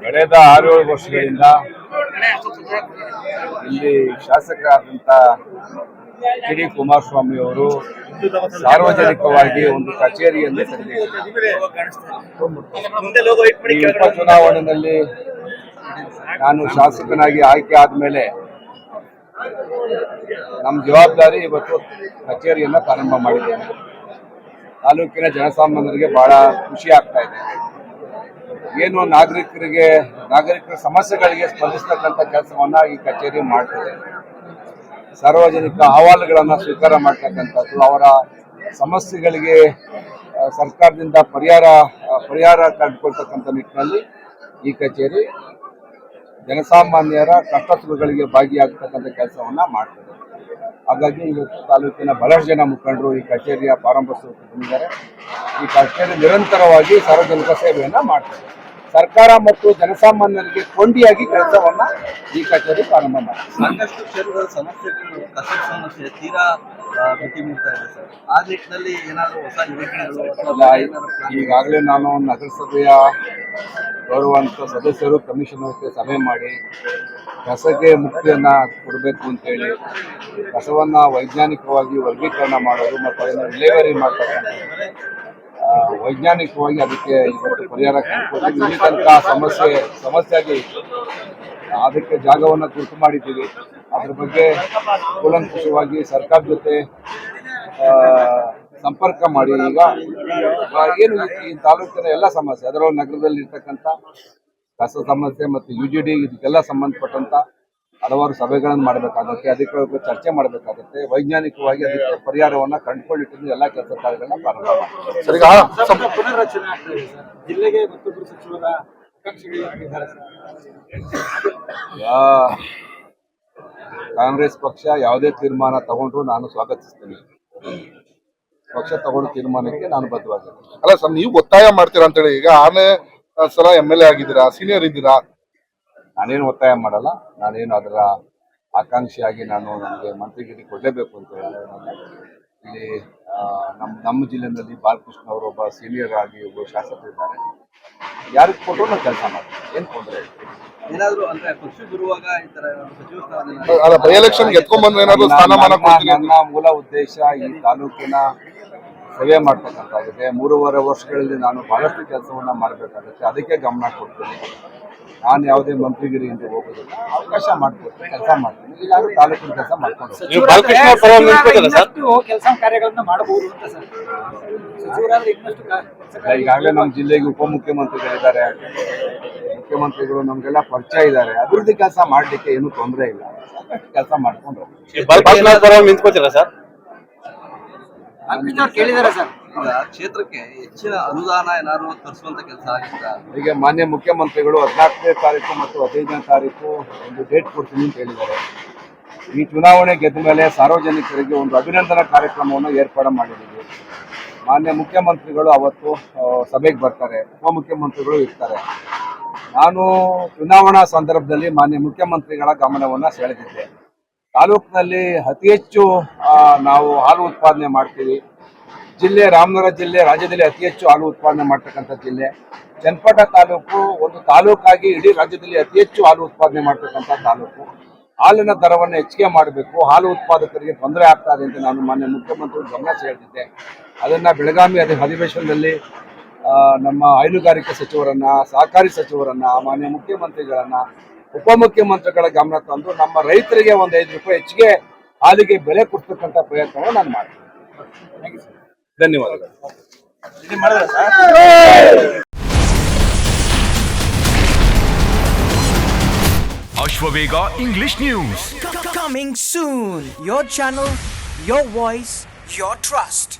ಕಳೆದ 6-7 ವರ್ಷಗಳಿಂದ ಇಲ್ಲಿ ಶಾಸಕರಾದಂಥ ಎಚ್ ಡಿ ಕುಮಾರಸ್ವಾಮಿ ಅವರು ಸಾರ್ವಜನಿಕವಾಗಿ ಒಂದು ಕಚೇರಿಯನ್ನು ಈ ಉಪಚುನಾವಣೆಯಲ್ಲಿ ನಾನು ಶಾಸಕನಾಗಿ ಆಯ್ಕೆ ಆದಮೇಲೆ ನಮ್ಮ ಜವಾಬ್ದಾರಿ ಇವತ್ತು ಕಚೇರಿಯನ್ನು ಪ್ರಾರಂಭ ಮಾಡಿದ್ದೇನೆ. ತಾಲೂಕಿನ ಜನಸಾಮಾನ್ಯರಿಗೆ ಬಹಳ ಖುಷಿ ಆಗ್ತಾ ಇದೆ. ಏನು ನಾಗರಿಕರ ಸಮಸ್ಯೆಗಳಿಗೆ ಸ್ಪಂದಿಸತಕ್ಕಂಥ ಕೆಲಸವನ್ನ ಈ ಕಚೇರಿ ಮಾಡ್ತದೆ. ಸಾರ್ವಜನಿಕ ಅಹವಾಲುಗಳನ್ನು ಸ್ವೀಕಾರ ಮಾಡ್ತಕ್ಕಂಥದ್ದು, ಅವರ ಸಮಸ್ಯೆಗಳಿಗೆ ಸರ್ಕಾರದಿಂದ ಪರಿಹಾರ ಕಂಡುಕೊಳ್ತಕ್ಕಂಥ ನಿಟ್ಟಿನಲ್ಲಿ ಈ ಕಚೇರಿ ಜನಸಾಮಾನ್ಯರ ಕಷ್ಟ ಸುಖಗಳಿಗೆ ಭಾಗಿಯಾಗತಕ್ಕಂಥ ಕೆಲಸವನ್ನ ಮಾಡ್ತದೆ. ಹಾಗಾಗಿ ಇವತ್ತು ತಾಲೂಕಿನ ಬಹಳಷ್ಟು ಜನ ಮುಖಂಡರು ಈ ಕಚೇರಿಯ ಪ್ರಾರಂಭೋತ್ಸವಕ್ಕೆ ಬಂದಿದ್ದಾರೆ. ಈ ಕಚೇರಿ ನಿರಂತರವಾಗಿ ಸಾರ್ವಜನಿಕ ಸೇವೆಯನ್ನ ಮಾಡ್ತದೆ. ಸರ್ಕಾರ ಮತ್ತು ಜನಸಾಮಾನ್ಯರಿಗೆ ಕೊಂಡಿಯಾಗಿ ಕೆಲಸವನ್ನ ಈ ಕಚೇರಿ ಪ್ರಾರಂಭ ಮಾಡ್ತದೆ. ಸಾಕಷ್ಟು ಕ್ಷೇತ್ರದ ಸಮಸ್ಯೆಗಳು, ಕಸದ ಸಮಸ್ಯೆ ತೀರಾ ಮಿತಿ ಮೀರ್ತಾ ಇದೆ ಸರ್. ಆ ನಿಟ್ಟಿನಲ್ಲಿ ಏನಾದರೂ ಹೊಸ ಯೋಜನೆಗಳು? ಈಗಾಗಲೇ ನಾನು ನಗರಸಭೆಯ ಗೌರವಾನ್ವಿತ ಸದಸ್ಯರು ಕಮಿಷನರ್ಗೆ ಸಭೆ ಮಾಡಿ ಕಸಕ್ಕೆ ಮುಕ್ತಿಯನ್ನ ಕೊಡಬೇಕು ಅಂತೇಳಿ ಕಸವನ್ನ ವೈಜ್ಞಾನಿಕವಾಗಿ ವರ್ಗೀಕರಣ ಮಾಡೋದು ಮತ್ತು ಅದನ್ನು ವಿಲೇವಾರಿ ಮಾಡ್ತಕ್ಕಂಥ ವೈಜ್ಞಾನಿಕವಾಗಿ ಅದಕ್ಕೆ ಇವತ್ತು ಪರಿಹಾರ ಕಂಡುಕೊಡ್ತೀವಿ. ಇಲ್ಲಿ ತನಕ ಸಮಸ್ಯೆಯಾಗಿ ಅದಕ್ಕೆ ಜಾಗವನ್ನು ಗುರುತು ಮಾಡಿದ್ದೀವಿ. ಅದ್ರ ಬಗ್ಗೆ ಕೂಲಂಕುಷವಾಗಿ ಸರ್ಕಾರ ಜೊತೆ ಸಂಪರ್ಕ ಮಾಡಿ ಈಗ ಏನು ಈ ತಾಲೂಕಿನ ಎಲ್ಲ ಸಮಸ್ಯೆ, ಅದರೊಳಗೆ ನಗರದಲ್ಲಿ ಇರ್ತಕ್ಕಂಥ ಕಸ ಸಮಸ್ಯೆ ಮತ್ತು UGD ಇದಕ್ಕೆಲ್ಲ ಸಂಬಂಧಪಟ್ಟಂತ ಹಲವಾರು ಸಭೆಗಳನ್ನು ಮಾಡಬೇಕಾಗುತ್ತೆ, ಅದಕ್ಕೆ ಚರ್ಚೆ ಮಾಡಬೇಕಾಗುತ್ತೆ. ವೈಜ್ಞಾನಿಕವಾಗಿ ಅದಕ್ಕೆ ಪರಿಹಾರವನ್ನ ಕಂಡುಕೊಂಡಿಟ್ಟು ಎಲ್ಲ ಕೆಲಸ ಕಾರ್ಯಗಳನ್ನ ಪ್ರಾರಂಭ ಮಾಡ್ತಾರೆ. ಪುನರ್ರಚನೆ ಆಗ್ತದೆ ಸರ್. ಜಿಲ್ಲೆಗೆ ಮತ್ತೊಬ್ಬರು ಸಚಿವರ ಆಕಾಂಕ್ಷಿಗಳಿದ್ದಾರೆ ಸರ್. ಕಾಂಗ್ರೆಸ್ ಪಕ್ಷ ಯಾವುದೇ ತೀರ್ಮಾನ ತಗೊಂಡ್ರು ನಾನು ಸ್ವಾಗತಿಸ್ತೀನಿ. ಪಕ್ಷ ತಗೊಂಡ ತೀರ್ಮಾನಕ್ಕೆ ನಾನು ಬದ್ಧವಾಗಿದ್ದೀನಿ. ಅಲ್ಲ ಸರ್, ನೀವು ಒತ್ತಾಯ ಮಾಡ್ತೀರಾ ಅಂತೇಳಿ ಈಗ 6ನೇ ಸಲ MLA ಆಗಿದ್ದೀರಾ, ಸೀನಿಯರ್ ಇದ್ದೀರಾ. ನಾನೇನು ಒತ್ತಾಯ ಮಾಡಲ್ಲ. ನಾನೇನು ಅದರ ಆಕಾಂಕ್ಷಿಯಾಗಿ ನನಗೆ ಮಂತ್ರಿಗಿರಿ ಕೊಡಲೇಬೇಕು ಅಂತ ಹೇಳಿದ್ರೆ ಇಲ್ಲಿ ನಮ್ಮ ಜಿಲ್ಲೆಯಲ್ಲಿ ಬಾಲಕೃಷ್ಣ ಅವರು ಒಬ್ಬ ಸೀನಿಯರ್ ಆಗಿ ಒಬ್ಬ ಶಾಸಕರಿದ್ದಾರೆ. ಯಾರಿಗೆ ಕೊಟ್ಟರು ನಾನು ಕೆಲಸ ಮಾಡ್ತೀನಿ, ಏನು ತೊಂದರೆ ಇಲ್ಲ. ಏನಾದ್ರು ಅಂದ್ರೆ ಪಕ್ಷ ಬರುವಾಗ ಈ ತರ ಸಚಿವ ಸ್ಥಾನ ಬೈ ಎಲೆಕ್ಷನ್ ಗೆದ್ಕೊಂಡ್ಬಂದ್ರೆ ಏನಾದ್ರು ಸ್ಥಾನಮಾನ ಕೊಡ್ತೀನಿ. ನನ್ನ ಮೂಲ ಉದ್ದೇಶ ಈ ತಾಲೂಕಿನ ಸೇವೆ ಮಾಡ್ತಕ್ಕಂಥಾಗಿದೆ. 3.5 ವರ್ಷಗಳಲ್ಲಿ ನಾನು ಬಹಳಷ್ಟು ಕೆಲಸವನ್ನ ಮಾಡಬೇಕಾಗುತ್ತೆ, ಅದಕ್ಕೆ ಗಮನ ಕೊಡ್ತೀನಿ. ನಾನು ಯಾವುದೇ ಮಂತ್ರಿಗಿರಿಯಿಂದ ಹೋಗೋದಿಲ್ಲ, ಅವಕಾಶ ಮಾಡ್ಕೊಡ್ತೀನಿ, ಕೆಲಸ ಮಾಡ್ತೀನಿ. ಇಲ್ಲಾಂದ್ರೆ ತಾಲೂಕಿನ ಕೆಲಸ ಮಾಡ್ಕೊಂಡು ಕೆಲಸ ಕಾರ್ಯಗಳನ್ನ ಮಾಡಬಹುದು ಅಂತ ಸರ್. ಈಗಾಗಲೇ ನಮ್ಮ ಜಿಲ್ಲೆಗೆ ಉಪಮುಖ್ಯಮಂತ್ರಿಗಳಿದ್ದಾರೆ, ಮುಖ್ಯಮಂತ್ರಿಗಳು ನಮ್ಗೆಲ್ಲ ಪರಿಚಯ ಇದ್ದಾರೆ. ಅಭಿವೃದ್ಧಿ ಕೆಲಸ ಮಾಡ್ಲಿಕ್ಕೆ ಏನು ತೊಂದರೆ ಇಲ್ಲ, ಕೆಲಸ ಮಾಡ್ಕೊಂಡು ನಿಂತ್ಕೋತೀರಾ ಸರ್? ಕೇಳಿದಾರೆ ಸರ್. ಈಗ ಕ್ಷೇತ್ರಕ್ಕೆ ಹೆಚ್ಚಿನ ಅನುದಾನ ಏನಾದ್ರು ತರಿಸುವಂತ ಕೆಲಸ ಆಗಿತ್ತಾ? ಈಗ ಮಾನ್ಯ ಮುಖ್ಯಮಂತ್ರಿಗಳು 14ನೇ ತಾರೀಕು ಮತ್ತು 15ನೇ ತಾರೀಕು ಒಂದು ಡೇಟ್ ಕೊಡ್ತೀನಿ ಅಂತ ಹೇಳಿದ್ದಾರೆ. ಈ ಚುನಾವಣೆ ಗೆದ್ದ ಮೇಲೆ ಸಾರ್ವಜನಿಕರಿಗೆ ಒಂದು ಅಭಿನಂದನಾ ಕಾರ್ಯಕ್ರಮವನ್ನು ಏರ್ಪಾಡು ಮಾಡಿದ್ದೀವಿ. ಮಾನ್ಯ ಮುಖ್ಯಮಂತ್ರಿಗಳು ಅವತ್ತು ಸಭೆಗೆ ಬರ್ತಾರೆ, ಉಪಮುಖ್ಯಮಂತ್ರಿಗಳು ಇರ್ತಾರೆ. ನಾನು ಚುನಾವಣಾ ಸಂದರ್ಭದಲ್ಲಿ ಮಾನ್ಯ ಮುಖ್ಯಮಂತ್ರಿಗಳ ಗಮನವನ್ನು ಸೆಳೆದಿದ್ದೆ. ತಾಲೂಕಿನಲ್ಲಿ ಅತಿ ಹೆಚ್ಚು ನಾವು ಹಾಲು ಉತ್ಪಾದನೆ ಮಾಡ್ತೀವಿ. ರಾಮನಗರ ಜಿಲ್ಲೆ ರಾಜ್ಯದಲ್ಲಿ ಅತಿ ಹೆಚ್ಚು ಹಾಲು ಉತ್ಪಾದನೆ ಮಾಡ್ತಕ್ಕಂಥ ಜಿಲ್ಲೆ. ಚನ್ನಪಟ್ಟಣ ತಾಲೂಕು ಒಂದು ತಾಲೂಕಾಗಿ ಇಡೀ ರಾಜ್ಯದಲ್ಲಿ ಅತಿ ಹೆಚ್ಚು ಹಾಲು ಉತ್ಪಾದನೆ ಮಾಡ್ತಕ್ಕಂಥ ತಾಲೂಕು. ಹಾಲಿನ ದರವನ್ನು ಹೆಚ್ಚಿಗೆ ಮಾಡಬೇಕು, ಹಾಲು ಉತ್ಪಾದಕರಿಗೆ ತೊಂದರೆ ಆಗ್ತಾ ಇದೆ ಅಂತ ನಾನು ಮಾನ್ಯ ಮುಖ್ಯಮಂತ್ರಿಗಳು ಗಮನ ಸೆಳೆದಿದ್ದೆ. ಅದನ್ನು ಬೆಳಗಾವಿ ಅಧಿವೇಶನದಲ್ಲಿ ನಮ್ಮ ಹೈನುಗಾರಿಕೆ ಸಚಿವರನ್ನ, ಸಹಕಾರಿ ಸಚಿವರನ್ನ, ಮಾನ್ಯ ಮುಖ್ಯಮಂತ್ರಿಗಳನ್ನ, ಉಪಮುಖ್ಯಮಂತ್ರಿಗಳ ಗಮನ ತಂದು ನಮ್ಮ ರೈತರಿಗೆ ಒಂದು 5 ರೂಪಾಯಿ ಹೆಚ್ಚಿಗೆ ಹಾಲಿಗೆ ಬೆಲೆ ಕೊಡ್ತಕ್ಕಂಥ ಪ್ರಯತ್ನವನ್ನು ನಾನು ಮಾಡ್ತೀನಿ. ಧನ್ಯವಾದಗಳು. Ashwavega English News. Coming soon. Your channel, your voice, your trust.